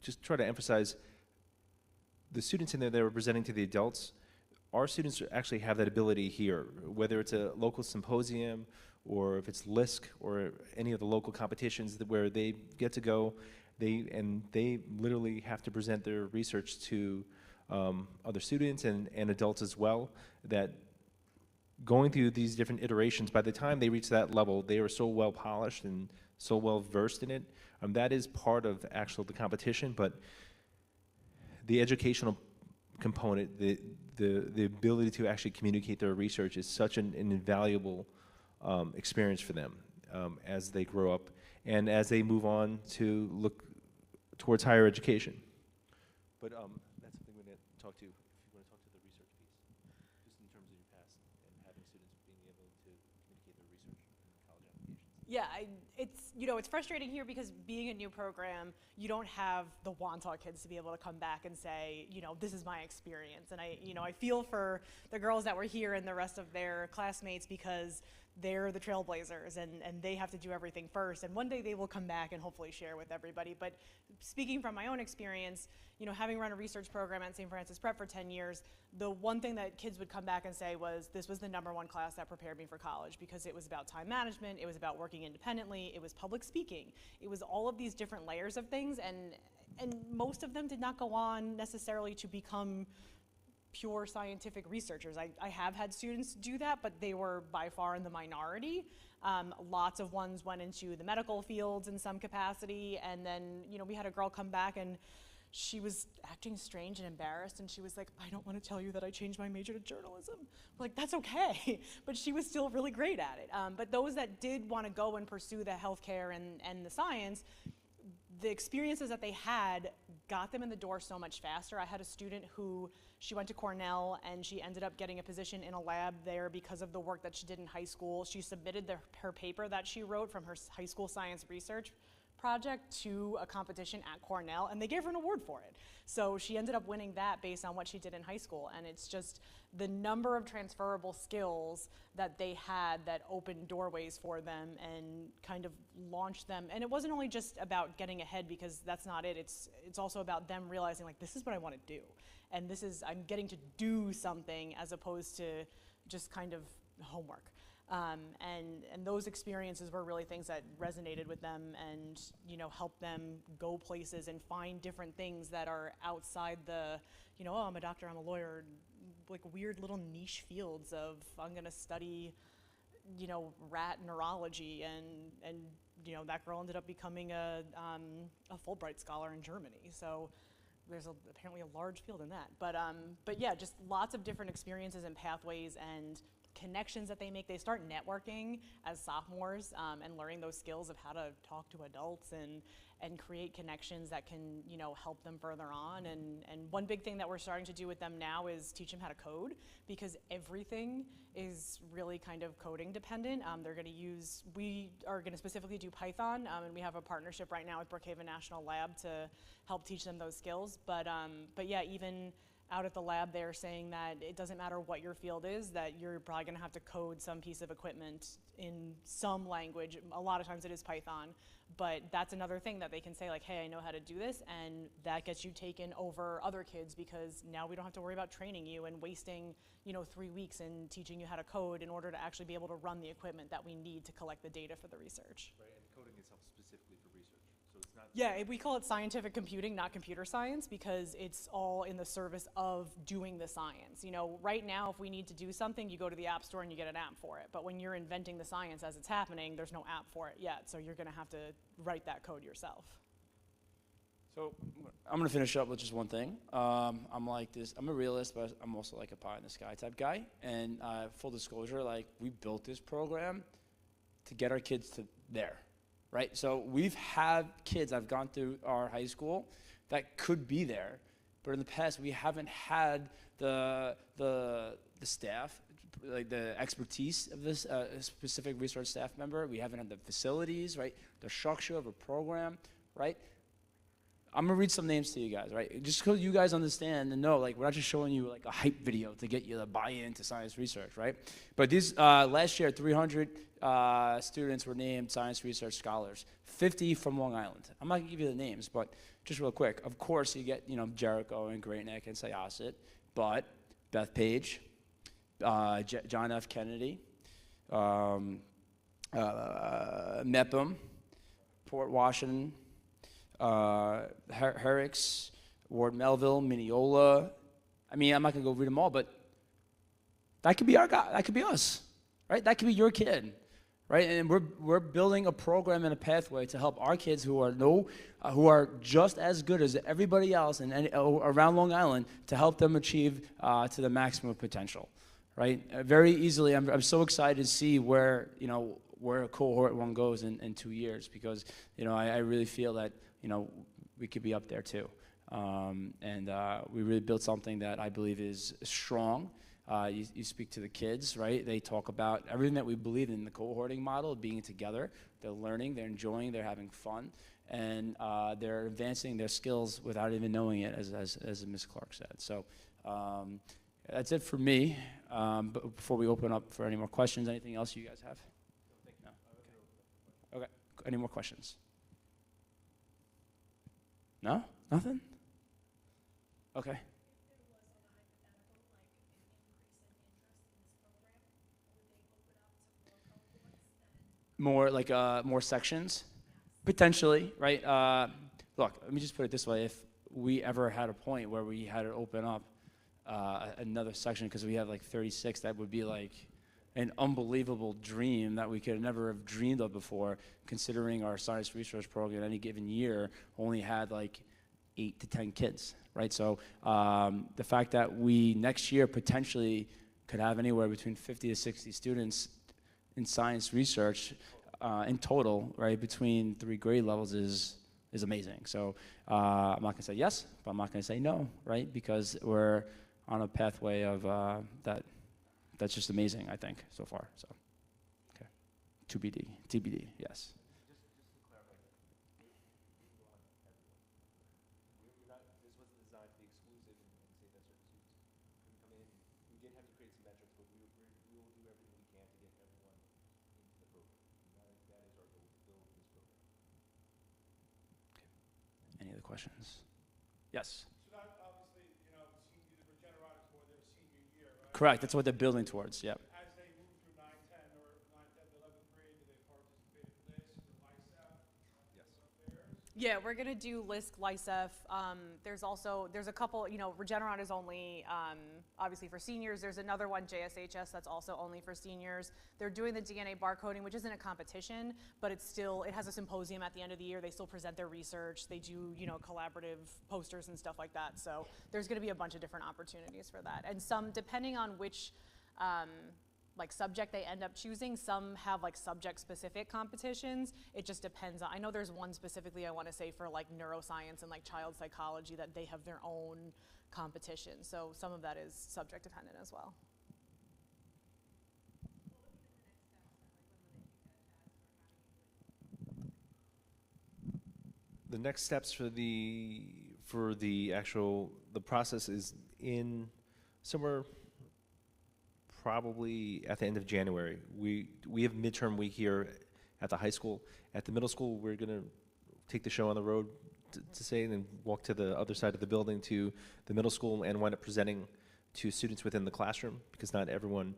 just try to emphasize the students in there that were presenting to the adults. Our students actually have that ability here, whether it's a local symposium or if it's LISC or any of the local competitions where they get to go, they literally have to present their research to other students and adults as well. That going through these different iterations, by the time they reach that level, they are so well polished and so well versed in it. That is part of the competition, but the educational component, the ability to actually communicate their research is such an invaluable experience for them as they grow up and as they move on to look towards higher education. But that's something we're going to talk to, if you want to talk to the research piece, just in terms of your past and having students being able to communicate their research in college applications. Yeah, it's frustrating here because being a new program, you don't have the Wantagh kids to be able to come back and say, this is my experience. And I feel for the girls that were here and the rest of their classmates because they're the trailblazers and they have to do everything first. And one day they will come back and hopefully share with everybody. But speaking from my own experience, having run a research program at St. Francis Prep for 10 years, the one thing that kids would come back and say was, this was the #1 class that prepared me for college because it was about time management, it was about working independently, it was public speaking, it was all of these different layers of things, and most of them did not go on necessarily to become pure scientific researchers. I have had students do that, but they were by far in the minority. Lots of ones went into the medical fields in some capacity, and then we had a girl come back and she was acting strange and embarrassed, and she was like, I don't want to tell you that I changed my major to journalism. We're like, that's okay, but she was still really great at it. But those that did want to go and pursue the healthcare and the science, the experiences that they had got them in the door so much faster. I had a student who, she went to Cornell and she ended up getting a position in a lab there because of the work that she did in high school. She submitted her paper that she wrote from her high school science research project to a competition at Cornell, and they gave her an award for it. So she ended up winning that based on what she did in high school, and it's just the number of transferable skills that they had that opened doorways for them and kind of launched them. And it wasn't only just about getting ahead, because that's not it. It's also about them realizing, like, this is what I want to do, and I'm getting to do something as opposed to just kind of homework. And those experiences were really things that resonated with them and helped them go places and find different things that are outside the, oh, I'm a doctor, I'm a lawyer, like weird little niche fields of, I'm gonna study, rat neurology, and that girl ended up becoming a Fulbright scholar in Germany. So there's apparently a large field in that. But yeah, just lots of different experiences and pathways and connections that they make. They start networking as sophomores and learning those skills of how to talk to adults and create connections that can help them further on. And one big thing that we're starting to do with them now is teach them how to code, because everything is really kind of coding dependent. We are going to specifically do Python, and we have a partnership right now with Brookhaven National Lab to help teach them those skills. But yeah, even out at the lab, they're saying that it doesn't matter what your field is, that you're probably going to have to code some piece of equipment in some language. A lot of times it is Python, but that's another thing that they can say, like, hey, I know how to do this, and that gets you taken over other kids, because now we don't have to worry about training you and wasting 3 weeks in teaching you how to code in order to actually be able to run the equipment that we need to collect the data for the research. Right, and coding itself specifically for research. So it's not. Yeah, we call it scientific computing, not computer science, because it's all in the service of doing the science. Right now, if we need to do something, you go to the App Store and you get an app for it. But when you're inventing the science as it's happening, there's no app for it yet. So you're going to have to write that code yourself. So I'm going to finish up with just one thing. I'm like this, I'm a realist, but I'm also like a pie in the sky type guy. And full disclosure, like, we built this program to get our kids to there. Right, so we've had kids, I've gone through our high school that could be there, but in the past we haven't had the staff, like the expertise of this specific research staff member. We haven't had the facilities, right, the structure of a program, right. I'm gonna read some names to you guys, right? Just so you guys understand and know, like, we're not just showing you like a hype video to get you to buy into science research, right? But these last year, 300 students were named science research scholars, 50 from Long Island. I'm not gonna give you the names, but just real quick. Of course, you get Jericho and Great Neck and Syosset, but Beth Page, John F. Kennedy, Mepham, Port Washington, Herricks, Ward Melville, Mineola. I mean, I'm not gonna go read them all, but that could be our guy. That could be us, right? That could be your kid, right? And we're building a program and a pathway to help our kids who are just as good as everybody else and around Long Island to help them achieve to the maximum potential, right? Very easily, I'm so excited to see where where cohort 1 goes in 2 years, because I really feel that we could be up there too, and we really built something that I believe is strong. You speak to the kids, right? They talk about everything that we believe in the cohorting model, being together. They're learning, they're enjoying, they're having fun, and they're advancing their skills without even knowing it, as Ms. Clark said. So that's it for me. But before we open up for any more questions, anything else you guys have? No? Okay. Any more questions? No? Nothing? Okay. More sections? Potentially, right? Look, let me just put it this way. If we ever had a point where we had to open up another section, because we have like 36, that would be like an unbelievable dream that we could never have dreamed of before, considering our science research program any given year only had like 8 to 10 kids, right? So the fact that we next year potentially could have anywhere between 50 to 60 students in science research in total, right, between 3 grade levels is amazing. So I'm not gonna say yes, but I'm not gonna say no, right? Because we're on a pathway of that's just amazing, I think, so far. So, okay, TBD, yes. Any other questions? Yes. So that obviously, the Regeneron is more their senior year, right? Correct. That's what they're building towards. Yep. As they move through 9, 10, or 9, 10, 11th grade, do they participate in LISC or LISAP? Yes. Yeah, we're gonna do LISC, LISEF. There's a couple, Regeneron is only, obviously for seniors. There's another one, JSHS, that's also only for seniors. They're doing the DNA barcoding, which isn't a competition, but it has a symposium at the end of the year. They still present their research. They do, collaborative posters and stuff like that. So there's gonna be a bunch of different opportunities for that. And some, depending on which, subject they end up choosing, some have subject-specific competitions. It just depends. I know there's one specifically I want to say for neuroscience and child psychology that they have their own competition. So some of that is subject-dependent as well. The next steps for the process is in somewhere probably at the end of January. We have midterm week here at the high school. At the middle school, we're gonna take the show on the road to say, and then walk to the other side of the building to the middle school and wind up presenting to students within the classroom, because not everyone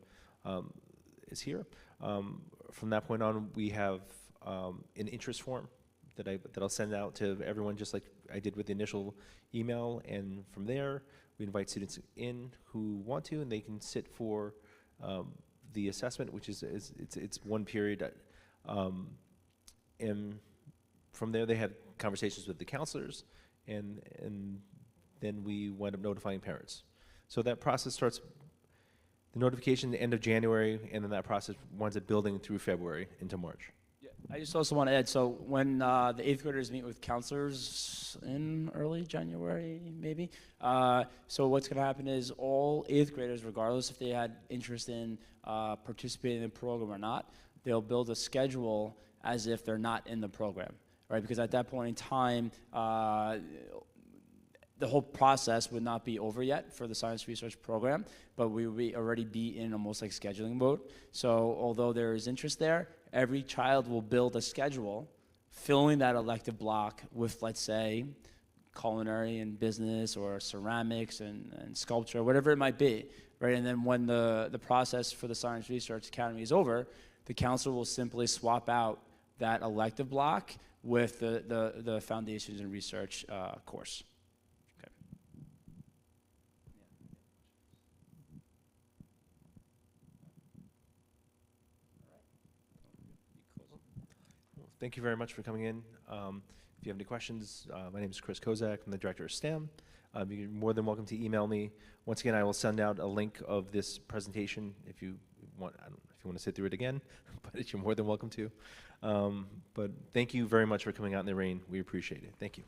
is here. From that point on, we have an interest form that I'll send out to everyone, just like I did with the initial email, and from there we invite students in who want to, and they can sit for the assessment, which is it's one period, and from there they had conversations with the counselors, and then we wind up notifying parents. So that process starts, the notification the end of January, and then that process winds up building through February into March. Yeah, I just also want to add, so when the 8th graders meet with counselors in early January, maybe, so what's going to happen is all 8th graders, regardless if they had interest in participating in the program or not, they'll build a schedule as if they're not in the program. right? Because at that point in time, the whole process would not be over yet for the science research program, but we would already be in almost like scheduling mode. So although there is interest there, every child will build a schedule filling that elective block with, let's say, culinary and business or ceramics and sculpture, whatever it might be, right? And then when the process for the Science Research Academy is over, the council will simply swap out that elective block with the Foundations in Research course. Okay. Well, thank you very much for coming in. If you have any questions, my name is Chris Kozak. I'm the director of STEM. You're more than welcome to email me. Once again, I will send out a link of this presentation if you want. I don't know if you want to sit through it again, but you're more than welcome to. But thank you very much for coming out in the rain. We appreciate it. Thank you.